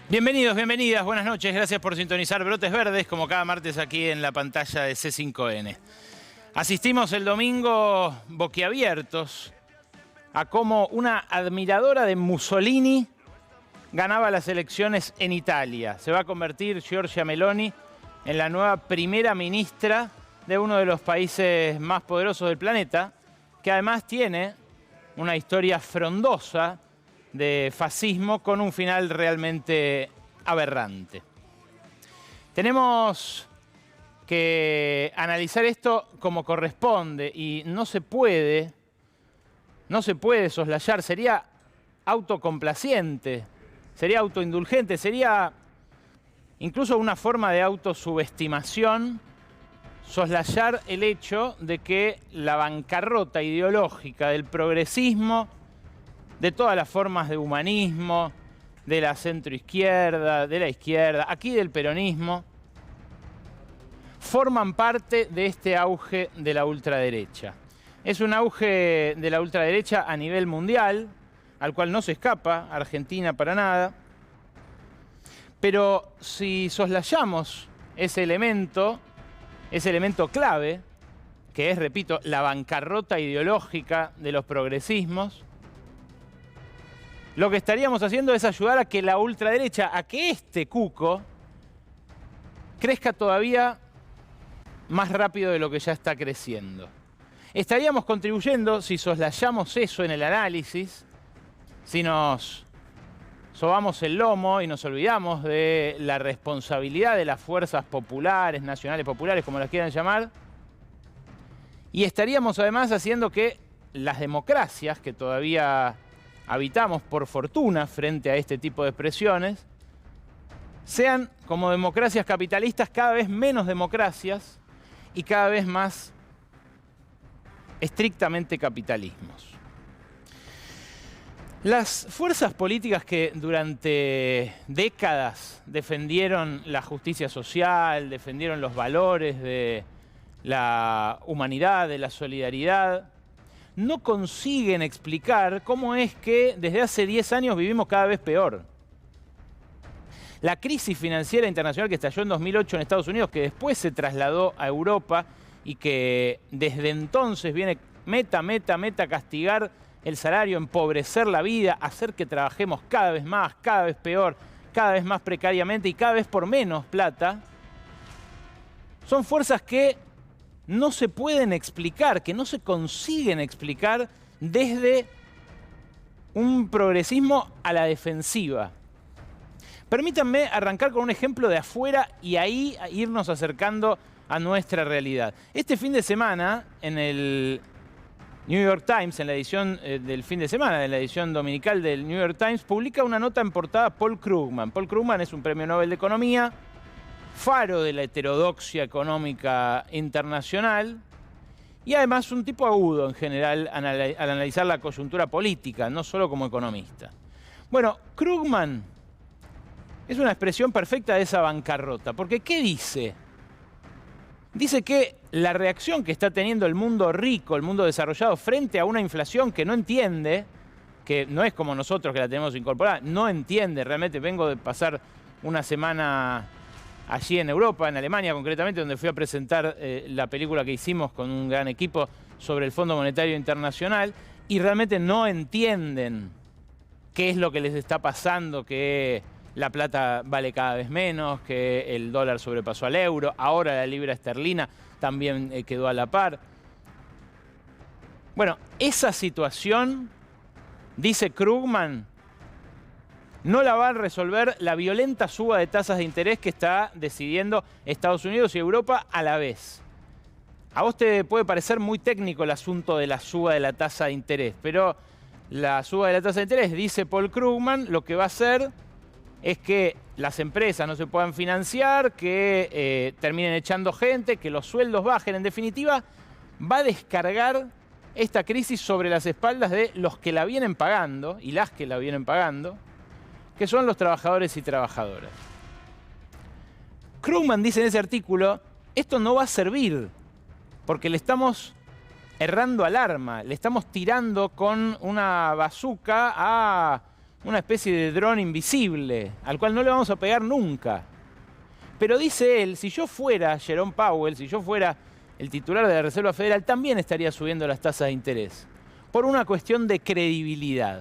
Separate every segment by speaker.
Speaker 1: Bienvenidos, bienvenidas, buenas noches. Gracias por sintonizar Brotes Verdes, como cada martes aquí en la pantalla de C5N. Asistimos el domingo boquiabiertos a cómo una admiradora de Mussolini ganaba las elecciones en Italia. Se va a convertir Giorgia Meloni en la nueva primera ministra de uno de los países más poderosos del planeta, que además tiene una historia frondosa de fascismo con un final realmente aberrante. Tenemos que analizar esto como corresponde y no se puede soslayar, sería autocomplaciente, sería autoindulgente, sería incluso una forma de autosubestimación soslayar el hecho de que la bancarrota ideológica del progresismo, de todas las formas de humanismo, de la centroizquierda, de la izquierda, aquí del peronismo, forman parte de este auge de la ultraderecha. Es un auge de la ultraderecha a nivel mundial, al cual no se escapa Argentina para nada. Pero si soslayamos ese elemento clave, que es, repito, la bancarrota ideológica de los progresismos, lo que estaríamos haciendo es ayudar a que la ultraderecha, a que este cuco crezca todavía más rápido de lo que ya está creciendo. Estaríamos contribuyendo, si soslayamos eso en el análisis, si nos sobamos el lomo y nos olvidamos de la responsabilidad de las fuerzas populares, nacionales populares, como las quieran llamar, y estaríamos además haciendo que las democracias, que todavía habitamos por fortuna frente a este tipo de expresiones, sean como democracias capitalistas cada vez menos democracias y cada vez más estrictamente capitalismos. Las fuerzas políticas que durante décadas defendieron la justicia social, defendieron los valores de la humanidad, de la solidaridad, no consiguen explicar cómo es que desde hace 10 años vivimos cada vez peor. La crisis financiera internacional que estalló en 2008 en Estados Unidos, que después se trasladó a Europa y que desde entonces viene meta a castigar el salario, empobrecer la vida, hacer que trabajemos cada vez más, cada vez peor, cada vez más precariamente y cada vez por menos plata, son fuerzas que no se pueden explicar, que no se consiguen explicar desde un progresismo a la defensiva. Permítanme arrancar con un ejemplo de afuera y ahí irnos acercando a nuestra realidad. Este fin de semana, en el New York Times, en la edición del fin de semana, en la edición dominical del New York Times, publica una nota en portada Paul Krugman. Paul Krugman es un premio Nobel de Economía, faro de la heterodoxia económica internacional y además un tipo agudo en general al analizar la coyuntura política, no solo como economista. Bueno, Krugman es una expresión perfecta de esa bancarrota, porque ¿qué dice? Dice que la reacción que está teniendo el mundo rico, el mundo desarrollado, frente a una inflación que no entiende, que no es como nosotros que la tenemos incorporada, no entiende, realmente vengo de pasar una semana allí en Europa, en Alemania concretamente, donde fui a presentar la película que hicimos con un gran equipo sobre el Fondo Monetario Internacional, y realmente no entienden qué es lo que les está pasando, que la plata vale cada vez menos, que el dólar sobrepasó al euro, ahora la libra esterlina también quedó a la par. Bueno, esa situación, dice Krugman, no la va a resolver la violenta suba de tasas de interés que está decidiendo Estados Unidos y Europa a la vez. A vos te puede parecer muy técnico el asunto de la suba de la tasa de interés, pero la suba de la tasa de interés, dice Paul Krugman, lo que va a hacer es que las empresas no se puedan financiar, que terminen echando gente, que los sueldos bajen. En definitiva, va a descargar esta crisis sobre las espaldas de los que la vienen pagando y las que la vienen pagando, que son los trabajadores y trabajadoras. Krugman dice en ese artículo, esto no va a servir porque le estamos errando al arma, le estamos tirando con una bazuca a una especie de dron invisible, al cual no le vamos a pegar nunca. Pero dice él, si yo fuera Jerome Powell, si yo fuera el titular de la Reserva Federal, también estaría subiendo las tasas de interés, por una cuestión de credibilidad.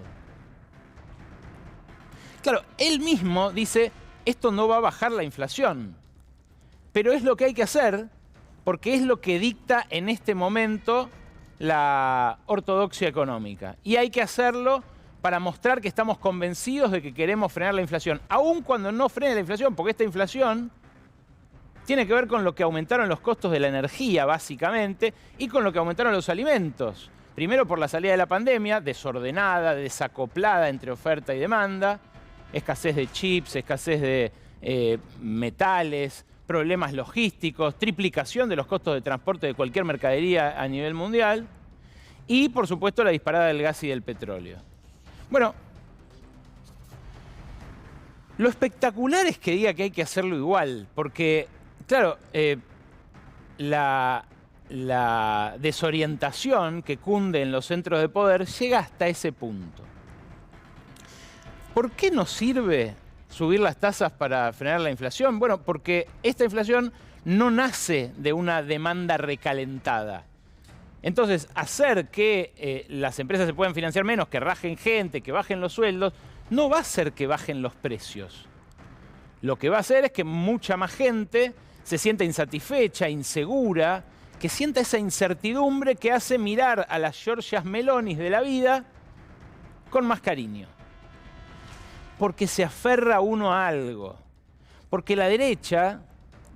Speaker 1: Claro, él mismo dice, esto no va a bajar la inflación, pero es lo que hay que hacer porque es lo que dicta en este momento la ortodoxia económica. Y hay que hacerlo para mostrar que estamos convencidos de que queremos frenar la inflación, aun cuando no frene la inflación, porque esta inflación tiene que ver con lo que aumentaron los costos de la energía, básicamente, y con lo que aumentaron los alimentos. Primero por la salida de la pandemia, desordenada, desacoplada entre oferta y demanda, escasez de chips, escasez de metales, problemas logísticos, triplicación de los costos de transporte de cualquier mercadería a nivel mundial, y por supuesto la disparada del gas y del petróleo. Bueno, lo espectacular es que diga que hay que hacerlo igual, porque, claro, la desorientación que cunde en los centros de poder llega hasta ese punto. ¿Por qué nos sirve subir las tasas para frenar la inflación? Bueno, porque esta inflación no nace de una demanda recalentada. Entonces, hacer que las empresas se puedan financiar menos, que rajen gente, que bajen los sueldos, no va a hacer que bajen los precios. Lo que va a hacer es que mucha más gente se sienta insatisfecha, insegura, que sienta esa incertidumbre que hace mirar a las Giorgias Melonis de la vida con más cariño. Porque se aferra uno a algo. Porque la derecha,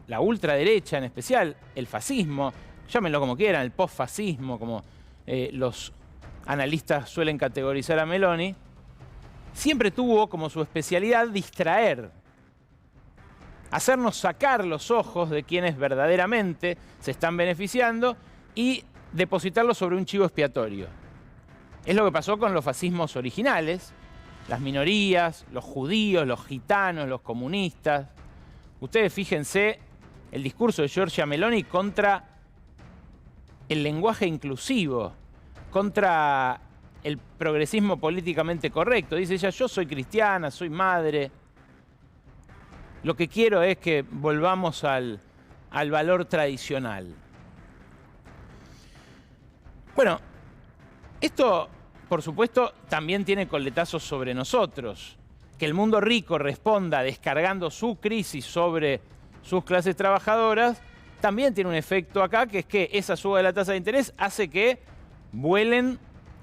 Speaker 1: la ultraderecha en especial, el fascismo, llámenlo como quieran, el posfascismo, como los analistas suelen categorizar a Meloni, siempre tuvo como su especialidad distraer, hacernos sacar los ojos de quienes verdaderamente se están beneficiando y depositarlos sobre un chivo expiatorio. Es lo que pasó con los fascismos originales, las minorías, los judíos, los gitanos, los comunistas. Ustedes fíjense el discurso de Giorgia Meloni contra el lenguaje inclusivo, contra el progresismo políticamente correcto. Dice ella, yo soy cristiana, soy madre. Lo que quiero es que volvamos al valor tradicional. Bueno, esto, por supuesto, también tiene coletazos sobre nosotros. Que el mundo rico responda descargando su crisis sobre sus clases trabajadoras, también tiene un efecto acá, que es que esa suba de la tasa de interés hace que vuelen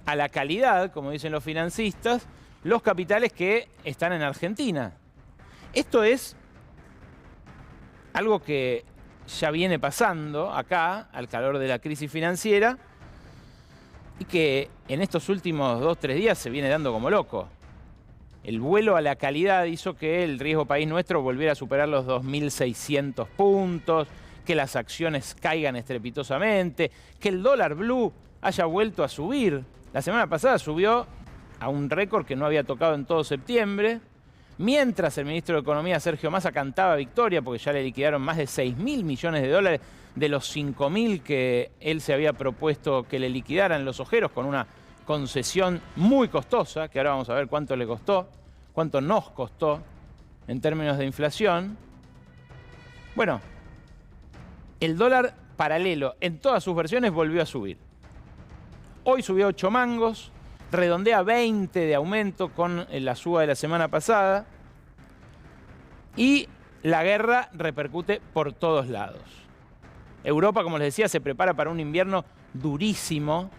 Speaker 1: a la calidad, como dicen los financistas, los capitales que están en Argentina. Esto es algo que ya viene pasando acá, al calor de la crisis financiera, y que en estos últimos 2-3 días se viene dando como loco. El vuelo a la calidad hizo que el riesgo país nuestro volviera a superar los 2.600 puntos, que las acciones caigan estrepitosamente, que el dólar blue haya vuelto a subir. La semana pasada subió a un récord que no había tocado en todo septiembre, mientras el ministro de Economía, Sergio Massa, cantaba victoria porque ya le liquidaron más de 6.000 millones de dólares de los 5.000 que él se había propuesto que le liquidaran los ojeros con una concesión muy costosa, que ahora vamos a ver cuánto le costó, cuánto nos costó en términos de inflación. Bueno, el dólar paralelo en todas sus versiones volvió a subir. Hoy subió 8 mangos, redondea 20 de aumento con la suba de la semana pasada y la guerra repercute por todos lados. Europa, como les decía, se prepara para un invierno durísimo.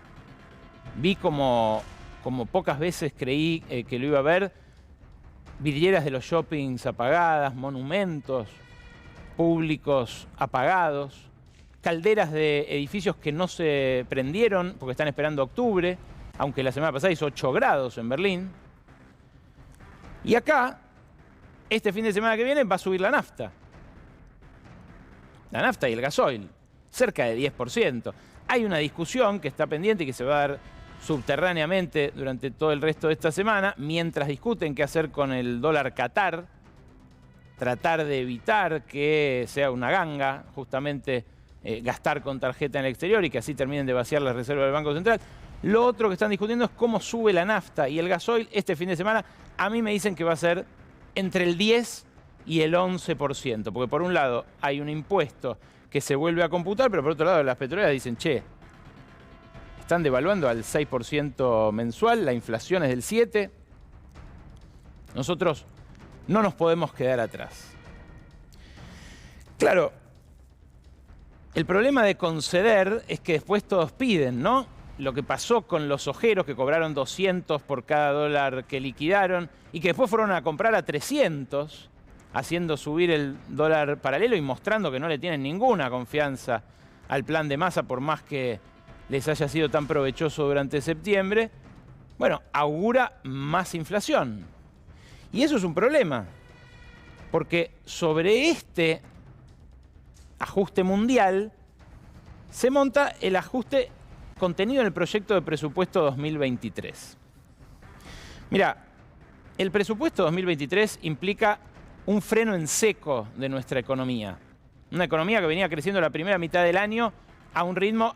Speaker 1: Vi como pocas veces creí que lo iba a ver, vidrieras de los shoppings apagadas, monumentos públicos apagados, calderas de edificios que no se prendieron porque están esperando octubre, aunque la semana pasada hizo 8 grados en Berlín. Y acá, este fin de semana que viene, va a subir la nafta. La nafta y el gasoil, cerca de 10%. Hay una discusión que está pendiente y que se va a dar subterráneamente durante todo el resto de esta semana, mientras discuten qué hacer con el dólar Qatar, tratar de evitar que sea una ganga, justamente gastar con tarjeta en el exterior y que así terminen de vaciar las reservas del Banco Central. Lo otro que están discutiendo es cómo sube la nafta y el gasoil este fin de semana. A mí me dicen que va a ser entre el 10 y el 11%, porque por un lado hay un impuesto que se vuelve a computar, pero por otro lado las petroleras dicen, che, están devaluando al 6% mensual, la inflación es del 7%. Nosotros no nos podemos quedar atrás. Claro, el problema de conceder es que después todos piden, ¿no? Lo que pasó con los ojeros que cobraron 200 por cada dólar que liquidaron y que después fueron a comprar a 300, haciendo subir el dólar paralelo y mostrando que no le tienen ninguna confianza al plan de Massa, por más que les haya sido tan provechoso durante septiembre. Bueno, augura más inflación. Y eso es un problema, porque sobre este ajuste mundial se monta el ajuste contenido en el proyecto de presupuesto 2023. Mira, el presupuesto 2023 implica un freno en seco de nuestra economía. Una economía que venía creciendo la primera mitad del año a un ritmo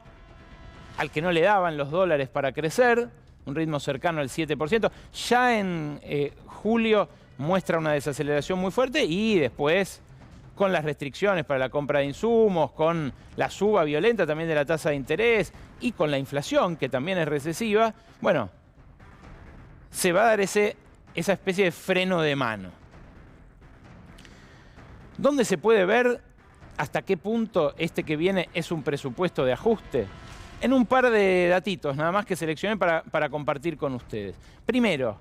Speaker 1: al que no le daban los dólares para crecer, un ritmo cercano al 7%. Ya en julio muestra una desaceleración muy fuerte y después, con las restricciones para la compra de insumos, con la suba violenta también de la tasa de interés y con la inflación, que también es recesiva, bueno, se va a dar esa especie de freno de mano. ¿Dónde se puede ver hasta qué punto este que viene es un presupuesto de ajuste? En un par de datitos, nada más que seleccioné para compartir con ustedes. Primero,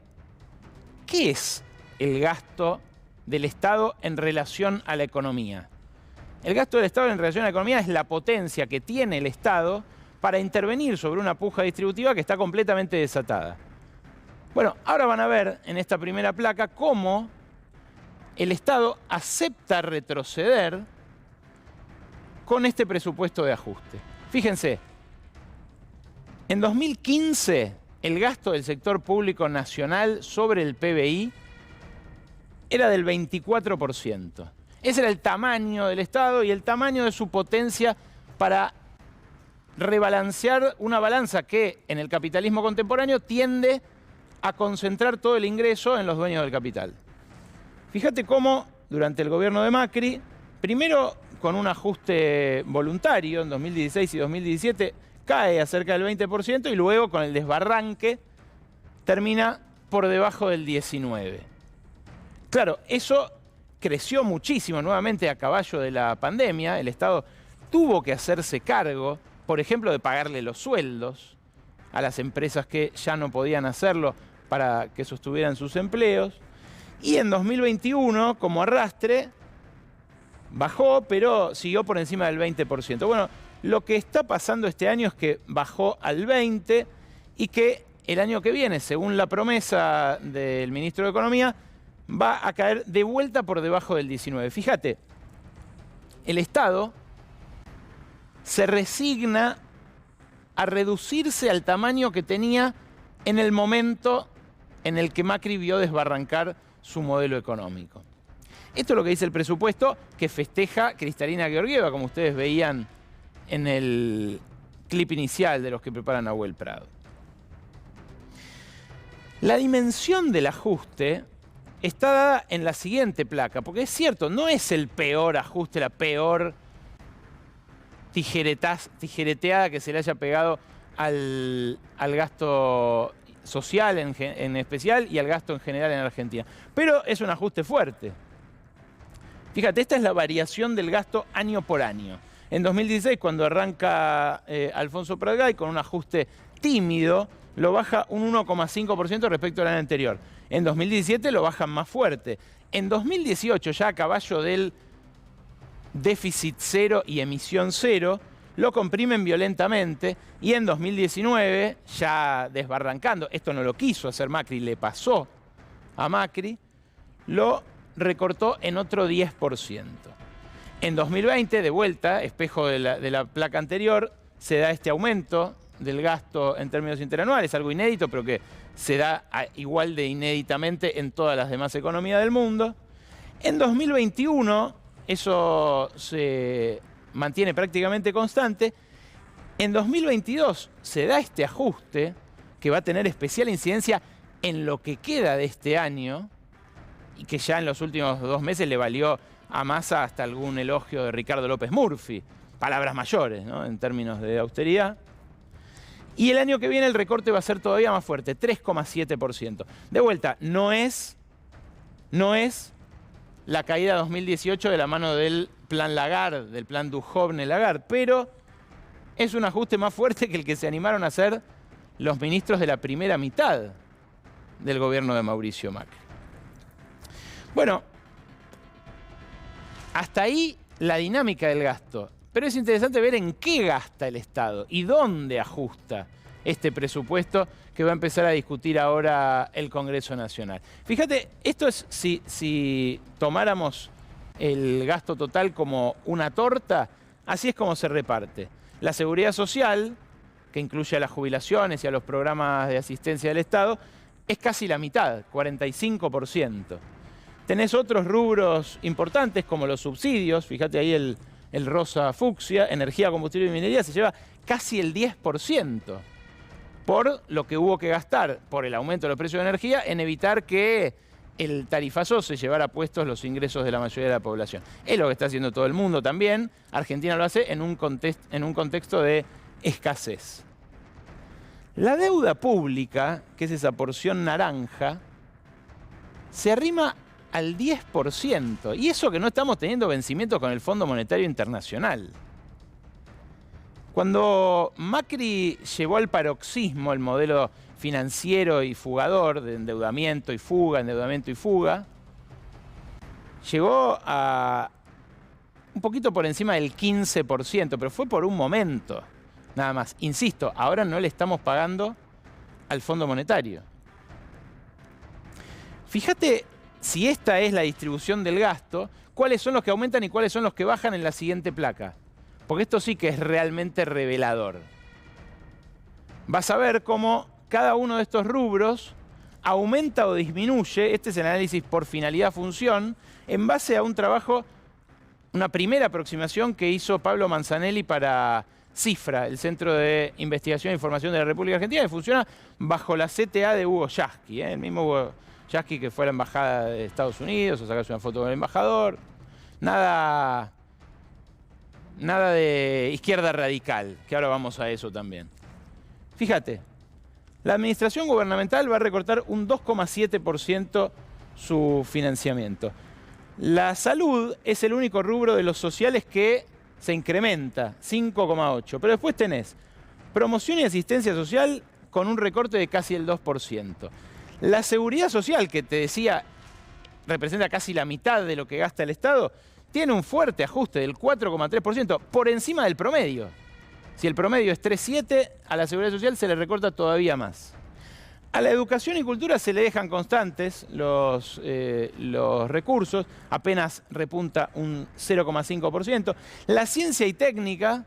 Speaker 1: ¿qué es el gasto del Estado en relación a la economía? El gasto del Estado en relación a la economía es la potencia que tiene el Estado para intervenir sobre una puja distributiva que está completamente desatada. Bueno, ahora van a ver en esta primera placa cómo el Estado acepta retroceder con este presupuesto de ajuste. Fíjense, en 2015 el gasto del sector público nacional sobre el PBI era del 24%. Ese era el tamaño del Estado y el tamaño de su potencia para rebalancear una balanza que en el capitalismo contemporáneo tiende a concentrar todo el ingreso en los dueños del capital. Fíjate cómo durante el gobierno de Macri, primero con un ajuste voluntario en 2016 y 2017, cae a cerca del 20% y luego con el desbarranque termina por debajo del 19%. Claro, eso creció muchísimo nuevamente a caballo de la pandemia. El Estado tuvo que hacerse cargo, por ejemplo, de pagarle los sueldos a las empresas que ya no podían hacerlo para que sostuvieran sus empleos. Y en 2021, como arrastre, bajó, pero siguió por encima del 20%. Bueno, lo que está pasando este año es que bajó al 20% y que el año que viene, según la promesa del ministro de Economía, va a caer de vuelta por debajo del 19%. Fíjate, el Estado se resigna a reducirse al tamaño que tenía en el momento en el que Macri vio desbarrancar su modelo económico. Esto es lo que dice el presupuesto que festeja Cristalina Georgieva, como ustedes veían en el clip inicial de los que preparan Nahuel Prado. La dimensión del ajuste está dada en la siguiente placa, porque es cierto, no es el peor ajuste, la peor tijereteada que se le haya pegado al gasto social en especial y al gasto en general en Argentina. Pero es un ajuste fuerte. Fíjate, esta es la variación del gasto año por año. En 2016, cuando arranca Alfonso Pratgay con un ajuste tímido, lo baja un 1,5% respecto al año anterior. En 2017 lo bajan más fuerte. En 2018, ya a caballo del déficit cero y emisión cero, lo comprimen violentamente y en 2019, ya desbarrancando, esto no lo quiso hacer Macri, le pasó a Macri, lo recortó en otro 10%. En 2020, de vuelta, espejo de la placa anterior, se da este aumento del gasto en términos interanuales, algo inédito, pero que se da igual de inéditamente en todas las demás economías del mundo. En 2021, eso se mantiene prácticamente constante En 2022 se da este ajuste que va a tener especial incidencia en lo que queda de este año y que ya en los últimos 2 meses le valió a Massa hasta algún elogio de Ricardo López Murphy. Palabras mayores, ¿no?, en términos de austeridad. Y el año que viene el recorte va a ser todavía más fuerte, 3,7%. De vuelta, no es la caída 2018 de la mano del plan Lagarde, del plan Duhovne-Lagarde, pero es un ajuste más fuerte que el que se animaron a hacer los ministros de la primera mitad del gobierno de Mauricio Macri. Bueno, hasta ahí la dinámica del gasto. Pero es interesante ver en qué gasta el Estado y dónde ajusta este presupuesto que va a empezar a discutir ahora el Congreso Nacional. Fíjate, esto es si tomáramos el gasto total como una torta, así es como se reparte. La seguridad social, que incluye a las jubilaciones y a los programas de asistencia del Estado, es casi la mitad, 45%. Tenés otros rubros importantes como los subsidios, fíjate ahí el rosa fucsia, energía, combustible y minería, se lleva casi el 10% por lo que hubo que gastar por el aumento de los precios de energía en evitar que el tarifazo se llevara puestos los ingresos de la mayoría de la población. Es lo que está haciendo todo el mundo también. Argentina lo hace en un contexto de escasez. La deuda pública, que es esa porción naranja, se arrima al 10%. Y eso que no estamos teniendo vencimientos con el Fondo Monetario Internacional. Cuando Macri llevó al paroxismo el modelo financiero y fugador de endeudamiento y fuga, llegó a un poquito por encima del 15%, pero fue por un momento, nada más. Insisto, ahora no le estamos pagando al Fondo Monetario. Fíjate, si esta es la distribución del gasto, cuáles son los que aumentan y cuáles son los que bajan en la siguiente placa. Porque esto sí que es realmente revelador. Vas a ver cómo cada uno de estos rubros aumenta o disminuye, este es el análisis por finalidad-función, en base a un trabajo, una primera aproximación que hizo Pablo Manzanelli para CIFRA, el Centro de Investigación e Información de la República Argentina, que funciona bajo la CTA de Hugo Yasky, el mismo Hugo Yasky que fue a la Embajada de Estados Unidos, o sacarse una foto con el embajador. Nada de izquierda radical, que ahora vamos a eso también. Fíjate, la administración gubernamental va a recortar un 2,7% su financiamiento. La salud es el único rubro de los sociales que se incrementa, 5,8%. Pero después tenés promoción y asistencia social con un recorte de casi el 2%. La seguridad social, que te decía representa casi la mitad de lo que gasta el Estado, tiene un fuerte ajuste del 4,3%, por encima del promedio. Si el promedio es 3,7%, a la seguridad social se le recorta todavía más. A la educación y cultura se le dejan constantes los recursos, apenas repunta un 0,5%. La ciencia y técnica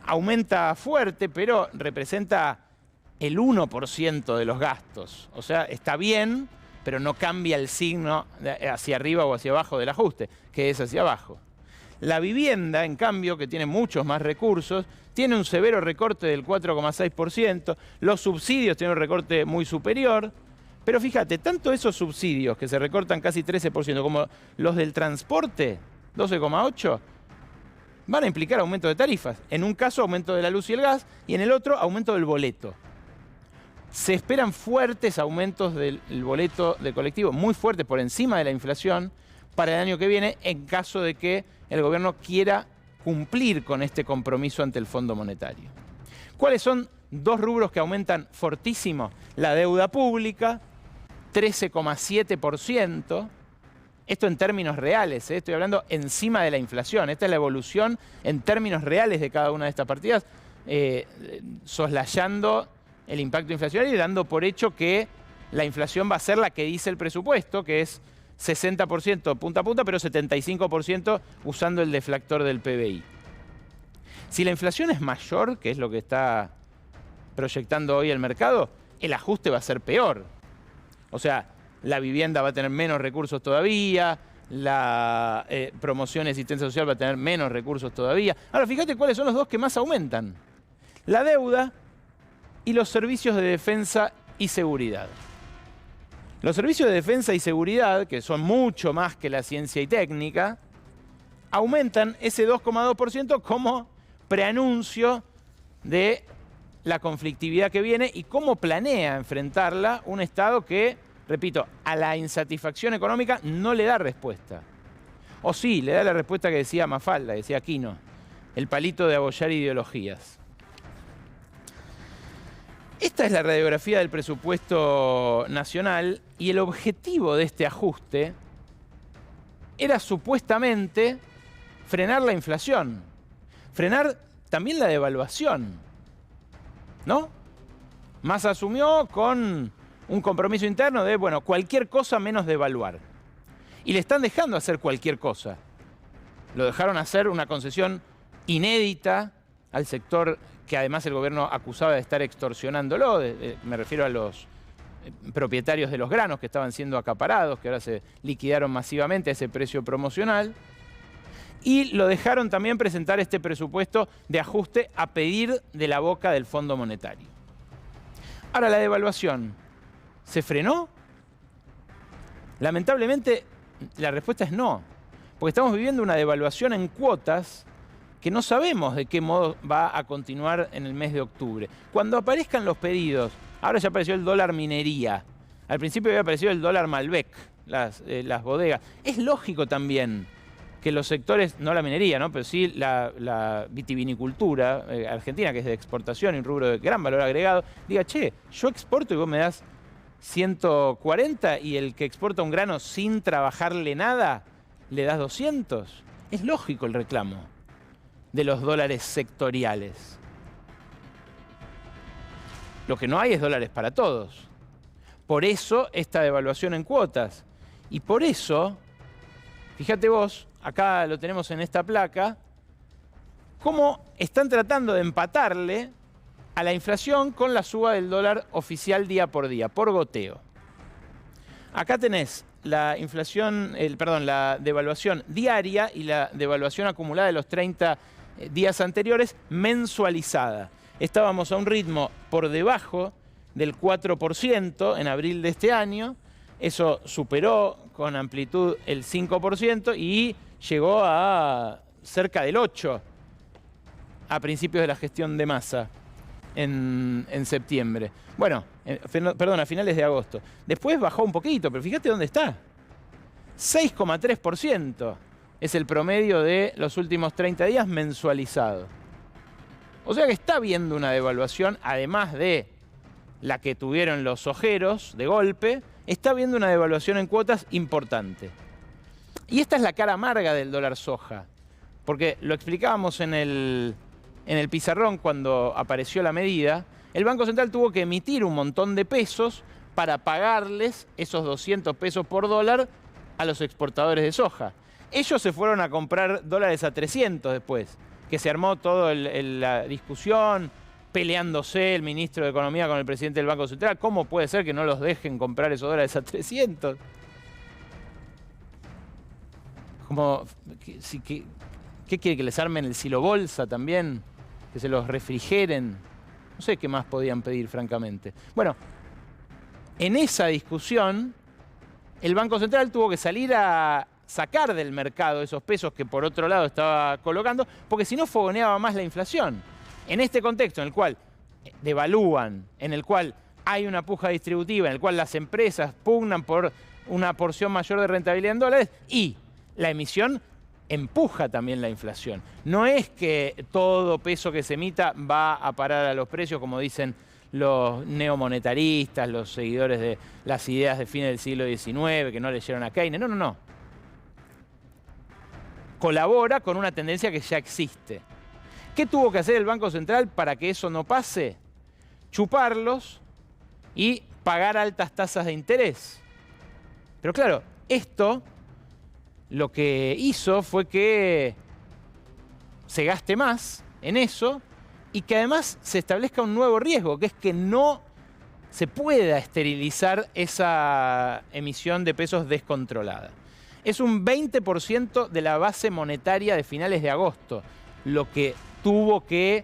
Speaker 1: aumenta fuerte, pero representa el 1% de los gastos. O sea, está bien, pero no cambia el signo hacia arriba o hacia abajo del ajuste, que es hacia abajo. La vivienda, en cambio, que tiene muchos más recursos, tiene un severo recorte del 4,6%, los subsidios tienen un recorte muy superior, pero fíjate, tanto esos subsidios que se recortan casi 13%, como los del transporte, 12,8%, van a implicar aumento de tarifas. En un caso, aumento de la luz y el gas, y en el otro, aumento del boleto. Se esperan fuertes aumentos del boleto del colectivo, muy fuertes por encima de la inflación, para el año que viene, en caso de que el gobierno quiera cumplir con este compromiso ante el Fondo Monetario. ¿Cuáles son dos rubros que aumentan fortísimo? La deuda pública, 13,7%. Esto en términos reales, estoy hablando encima de la inflación. Esta es la evolución en términos reales de cada una de estas partidas, soslayando el impacto inflacionario y dando por hecho que la inflación va a ser la que dice el presupuesto, que es 60% punta a punta, pero 75% usando el deflactor del PBI. Si la inflación es mayor, que es lo que está proyectando hoy el mercado, el ajuste va a ser peor. O sea, la vivienda va a tener menos recursos todavía, la promoción y asistencia social va a tener menos recursos todavía. Ahora, fíjate cuáles son los dos que más aumentan. la deuda y los servicios de defensa y seguridad. Los servicios de defensa y seguridad, que son mucho más que la ciencia y técnica, aumentan ese 2,2% como preanuncio de la conflictividad que viene y cómo planea enfrentarla un Estado que, repito, a la insatisfacción económica no le da respuesta. O sí, le da la respuesta que decía Mafalda, que decía Aquino, el palito de abollar ideologías. Esta es la radiografía del presupuesto nacional y el objetivo de este ajuste era supuestamente frenar la inflación, frenar también la devaluación, ¿no? Massa asumió con un compromiso interno de, bueno, cualquier cosa menos devaluar. Y le están dejando hacer cualquier cosa. Lo dejaron hacer una concesión inédita al sector que además el gobierno acusaba de estar extorsionándolo. Me refiero a los propietarios de los granos que estaban siendo acaparados, que ahora se liquidaron masivamente a ese precio promocional. Y lo dejaron también presentar este presupuesto de ajuste a pedir de la boca del Fondo Monetario. Ahora, ¿la devaluación se frenó? Lamentablemente, la respuesta es no, porque estamos viviendo una devaluación en cuotas que no sabemos de qué modo va a continuar en el mes de octubre. Cuando aparezcan los pedidos, ahora ya apareció el dólar minería, al principio había aparecido el dólar Malbec, las bodegas. Es lógico también que los sectores, no la minería, ¿no?, pero sí la vitivinicultura argentina, que es de exportación y un rubro de gran valor agregado, diga, che, yo exporto y vos me das 140 y el que exporta un grano sin trabajarle nada, le das 200. Es lógico el reclamo de los dólares sectoriales. Lo que no hay es dólares para todos. Por eso esta devaluación en cuotas. Y por eso, fíjate vos, acá lo tenemos en esta placa, cómo están tratando de empatarle a la inflación con la suba del dólar oficial día por día, por goteo. Acá tenés la inflación, la devaluación diaria y la devaluación acumulada de los 30 días anteriores mensualizada. Estábamos a un ritmo por debajo del 4% en abril de este año. Eso superó con amplitud el 5% y llegó a cerca del 8% a principios de la gestión de Massa en septiembre. Bueno, a finales de agosto. Después bajó un poquito, pero fíjate dónde está. 6,3% es el promedio de los últimos 30 días mensualizado. O sea que está habiendo una devaluación, además de la que tuvieron los ojeros de golpe, está habiendo una devaluación en cuotas importante. Y esta es la cara amarga del dólar soja, porque lo explicábamos en el pizarrón cuando apareció la medida. El Banco Central tuvo que emitir un montón de pesos para pagarles esos 200 pesos por dólar a los exportadores de soja. Ellos se fueron a comprar dólares a 300 después, que se armó toda la discusión, peleándose el ministro de Economía con el presidente del Banco Central. ¿Cómo puede ser que no los dejen comprar esos dólares a 300? ¿Qué quiere? ¿Que les armen el silo bolsa también? ¿Que se los refrigeren? No sé qué más podían pedir, francamente. Bueno, en esa discusión, el Banco Central tuvo que salir a sacar del mercado esos pesos que por otro lado estaba colocando, porque si no fogoneaba más la inflación. En este contexto en el cual devalúan, en el cual hay una puja distributiva, en el cual las empresas pugnan por una porción mayor de rentabilidad en dólares y la emisión empuja también la inflación. No es que todo peso que se emita va a parar a los precios, como dicen los neomonetaristas, los seguidores de las ideas de fines del siglo XIX, que no leyeron a Keynes. No, no, no. Colabora con una tendencia que ya existe. ¿Qué tuvo que hacer el Banco Central para que eso no pase? Chuparlos y pagar altas tasas de interés. Pero claro, esto lo que hizo fue que se gaste más en eso y que además se establezca un nuevo riesgo, que es que no se pueda esterilizar esa emisión de pesos descontrolada. Es un 20% de la base monetaria de finales de agosto, lo que tuvo que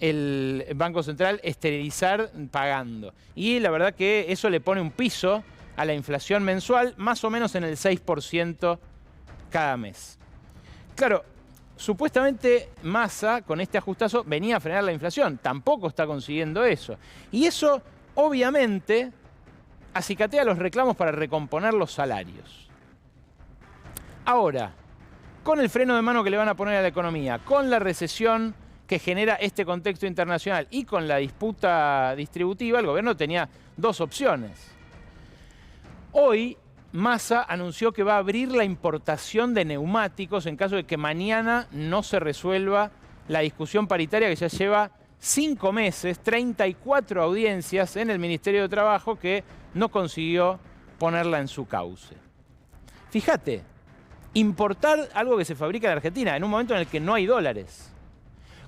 Speaker 1: el Banco Central esterilizar pagando. Y la verdad que eso le pone un piso a la inflación mensual, más o menos en el 6% cada mes. Claro, supuestamente Massa, con este ajustazo, venía a frenar la inflación. Tampoco está consiguiendo eso. Y eso, obviamente, acicatea los reclamos para recomponer los salarios. Ahora, con el freno de mano que le van a poner a la economía, con la recesión que genera este contexto internacional y con la disputa distributiva, el gobierno tenía dos opciones. Hoy, Massa anunció que va a abrir la importación de neumáticos en caso de que mañana no se resuelva la discusión paritaria que ya lleva 5 meses, 34 audiencias en el Ministerio de Trabajo que no consiguió ponerla en su cauce. Fíjate, importar algo que se fabrica en Argentina en un momento en el que no hay dólares,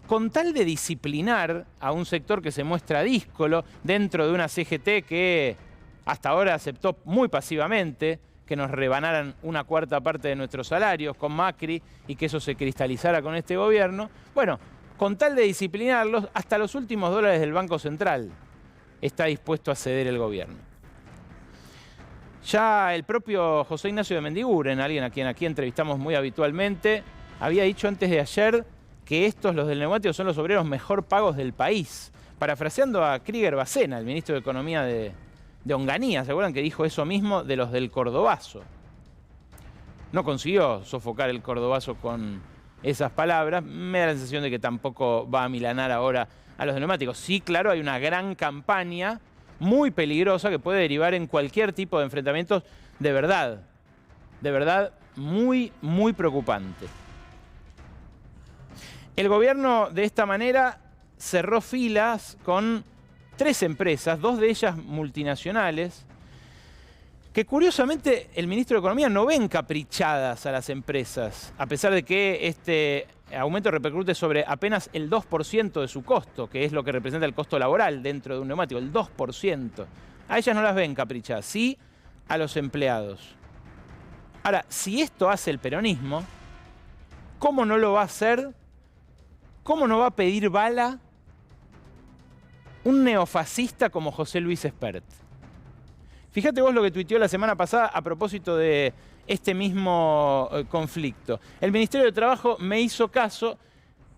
Speaker 1: con tal de disciplinar a un sector que se muestra díscolo dentro de una CGT que hasta ahora aceptó muy pasivamente que nos rebanaran una cuarta parte de nuestros salarios con Macri y que eso se cristalizara con este gobierno. Bueno, con tal de disciplinarlos, hasta los últimos dólares del Banco Central está dispuesto a ceder el gobierno. Ya el propio José Ignacio de Mendiguren, alguien a quien aquí entrevistamos muy habitualmente, había dicho antes de ayer que estos, los del neumático, son los obreros mejor pagos del país. Parafraseando a Krieger Bacena, el ministro de Economía de Onganía, ¿se acuerdan que dijo eso mismo de los del Cordobazo? No consiguió sofocar el Cordobazo con esas palabras. Me da la sensación de que tampoco va a milanar ahora a los neumáticos. Sí, claro, hay una gran campaña muy peligrosa que puede derivar en cualquier tipo de enfrentamientos de verdad muy, muy preocupante. El gobierno de esta manera cerró filas con 3 empresas, 2 de ellas multinacionales, que curiosamente el ministro de Economía no ve encaprichadas a las empresas, a pesar de que este aumento repercute sobre apenas el 2% de su costo, que es lo que representa el costo laboral dentro de un neumático, el 2%. A ellas no las ve encaprichadas, sí a los empleados. Ahora, si esto hace el peronismo, ¿cómo no lo va a hacer? ¿Cómo no va a pedir bala un neofascista como José Luis Espert? Fíjate vos lo que tuiteó la semana pasada a propósito de este mismo conflicto. El Ministerio de Trabajo me hizo caso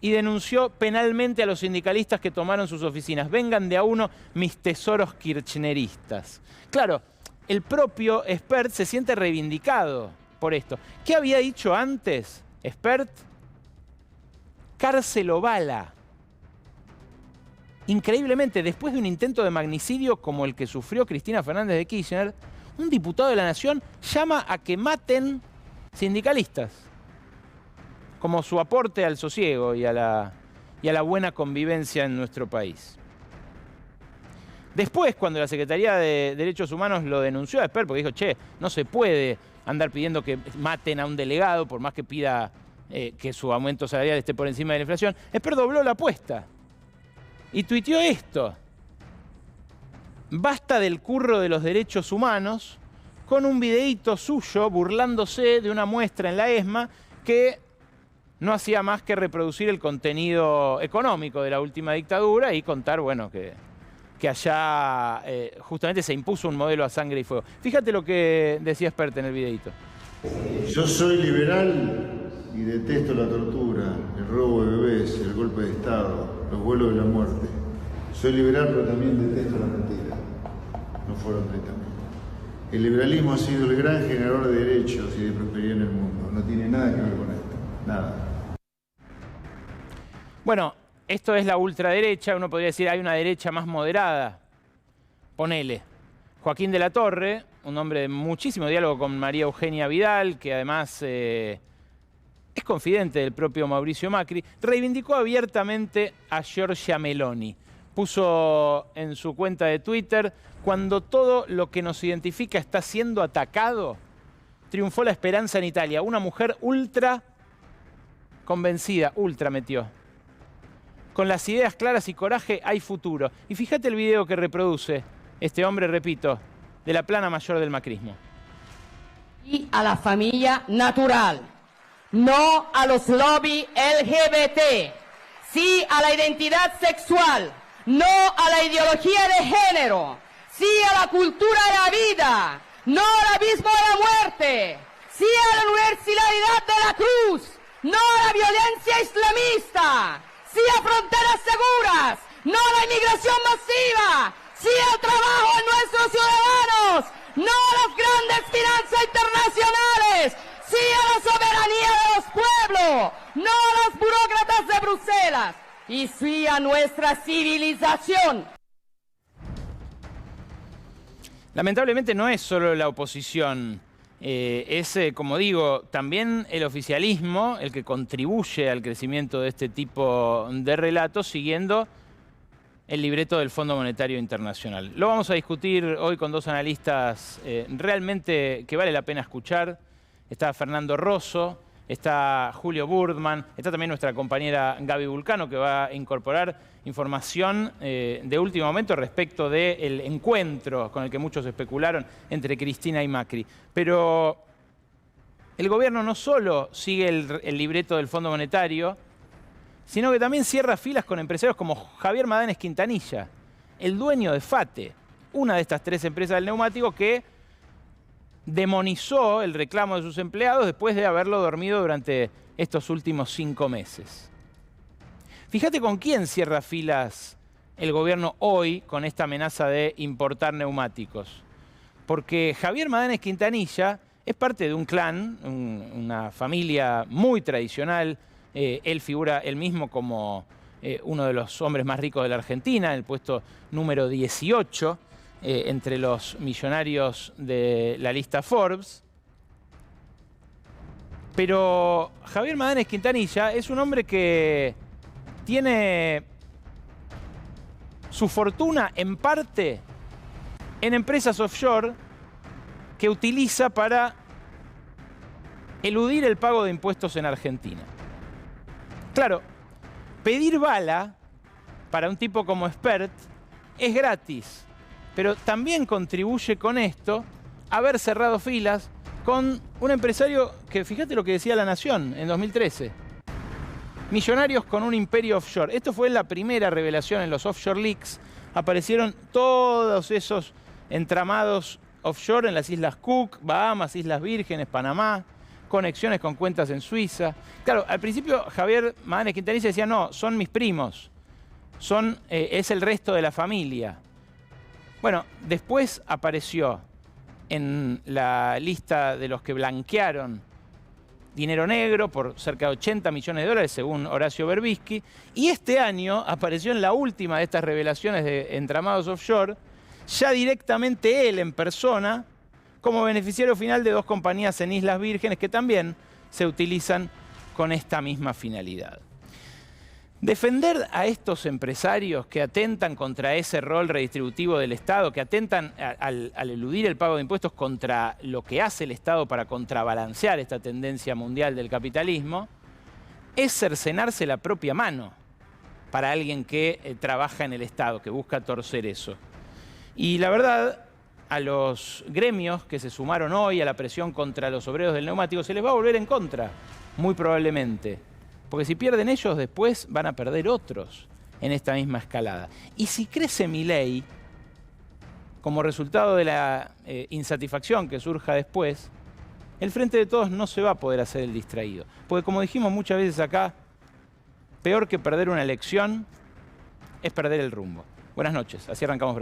Speaker 1: y denunció penalmente a los sindicalistas que tomaron sus oficinas. Vengan de a uno mis tesoros kirchneristas. Claro, el propio Espert se siente reivindicado por esto. ¿Qué había dicho antes Espert? Cárcel o bala. Increíblemente, después de un intento de magnicidio como el que sufrió Cristina Fernández de Kirchner, un diputado de la Nación llama a que maten sindicalistas, como su aporte al sosiego y a la buena convivencia en nuestro país. Después, cuando la Secretaría de Derechos Humanos lo denunció a Espert, porque dijo, che, no se puede andar pidiendo que maten a un delegado, por más que pida que su aumento salarial esté por encima de la inflación, Espert dobló la apuesta y tuiteó esto: basta del curro de los derechos humanos, con un videíto suyo burlándose de una muestra en la ESMA que no hacía más que reproducir el contenido económico de la última dictadura y contar, bueno, que allá justamente se impuso un modelo a sangre y fuego. Fíjate lo que decía Espert en el videíto.
Speaker 2: Yo soy liberal y detesto la tortura, el robo de bebés, el golpe de Estado, los vuelos de la muerte. Soy liberal, pero también detesto la mentira. No fueron 30.000. El liberalismo ha sido el gran generador de derechos y de prosperidad en el mundo. No tiene nada que ver con esto. Nada.
Speaker 1: Bueno, esto es la ultraderecha. Uno podría decir hay una derecha más moderada. Ponele. Joaquín de la Torre, un hombre de muchísimo diálogo con María Eugenia Vidal, que además es confidente del propio Mauricio Macri, reivindicó abiertamente a Giorgia Meloni. Puso en su cuenta de Twitter: cuando todo lo que nos identifica está siendo atacado, triunfó la esperanza en Italia. Una mujer ultra convencida, ultra metió. Con las ideas claras y coraje hay futuro. Y fíjate el video que reproduce este hombre, repito, de la plana mayor del macrismo.
Speaker 3: Y a la familia natural, no a los lobbies LGBT. Sí a la identidad sexual, no a la ideología de género. Sí a la cultura de la vida, no al abismo de la muerte. Sí a la universalidad de la cruz, no a la violencia islamista. Sí a fronteras seguras, no a la inmigración masiva. Sí al trabajo de nuestros ciudadanos, no a las grandes finanzas internacionales. Sí a la soberanía de los pueblos, no a los burócratas de Bruselas. Y sí a nuestra civilización.
Speaker 1: Lamentablemente no es solo la oposición, es, como digo, también el oficialismo el que contribuye al crecimiento de este tipo de relatos siguiendo el libreto del Fondo Monetario Internacional. Lo vamos a discutir hoy con dos analistas realmente que vale la pena escuchar. Está Fernando Rosso, está Julio Burdman, está también nuestra compañera Gaby Vulcano, que va a incorporar información de último momento respecto del encuentro con el que muchos especularon entre Cristina y Macri. Pero el gobierno no solo sigue el libreto del Fondo Monetario, sino que también cierra filas con empresarios como Javier Madanes Quintanilla, el dueño de FATE, una de estas tres empresas del neumático que demonizó el reclamo de sus empleados después de haberlo dormido durante estos últimos 5 meses. Fíjate con quién cierra filas el gobierno hoy con esta amenaza de importar neumáticos. Porque Javier Madanes Quintanilla es parte de un clan, una familia muy tradicional. Él figura él mismo como uno de los hombres más ricos de la Argentina, en el puesto número 18. Entre los millonarios de la lista Forbes. Pero Javier Madanes Quintanilla es un hombre que tiene su fortuna en parte en empresas offshore que utiliza para eludir el pago de impuestos en Argentina. Claro, pedir bala para un tipo como Spert es gratis. Pero también contribuye con esto a haber cerrado filas con un empresario que, fíjate lo que decía La Nación en 2013. Millonarios con un imperio offshore. Esto fue la primera revelación en los Offshore Leaks. Aparecieron todos esos entramados offshore en las Islas Cook, Bahamas, Islas Vírgenes, Panamá, conexiones con cuentas en Suiza. Claro, al principio Javier Madanes Quintanilla decía, no, son mis primos, es el resto de la familia. Bueno, después apareció en la lista de los que blanquearon dinero negro por cerca de 80 millones de dólares, según Horacio Berbisky, y este año apareció en la última de estas revelaciones de entramados offshore, ya directamente él en persona, como beneficiario final de 2 compañías en Islas Vírgenes que también se utilizan con esta misma finalidad. Defender a estos empresarios que atentan contra ese rol redistributivo del Estado, que atentan al eludir el pago de impuestos contra lo que hace el Estado para contrabalancear esta tendencia mundial del capitalismo, es cercenarse la propia mano para alguien que trabaja en el Estado, que busca torcer eso. Y la verdad, a los gremios que se sumaron hoy a la presión contra los obreros del neumático se les va a volver en contra, muy probablemente. Porque si pierden ellos, después van a perder otros en esta misma escalada. Y si crece Milei, como resultado de la insatisfacción que surja después, el Frente de Todos no se va a poder hacer el distraído. Porque como dijimos muchas veces acá, peor que perder una elección es perder el rumbo. Buenas noches, así arrancamos.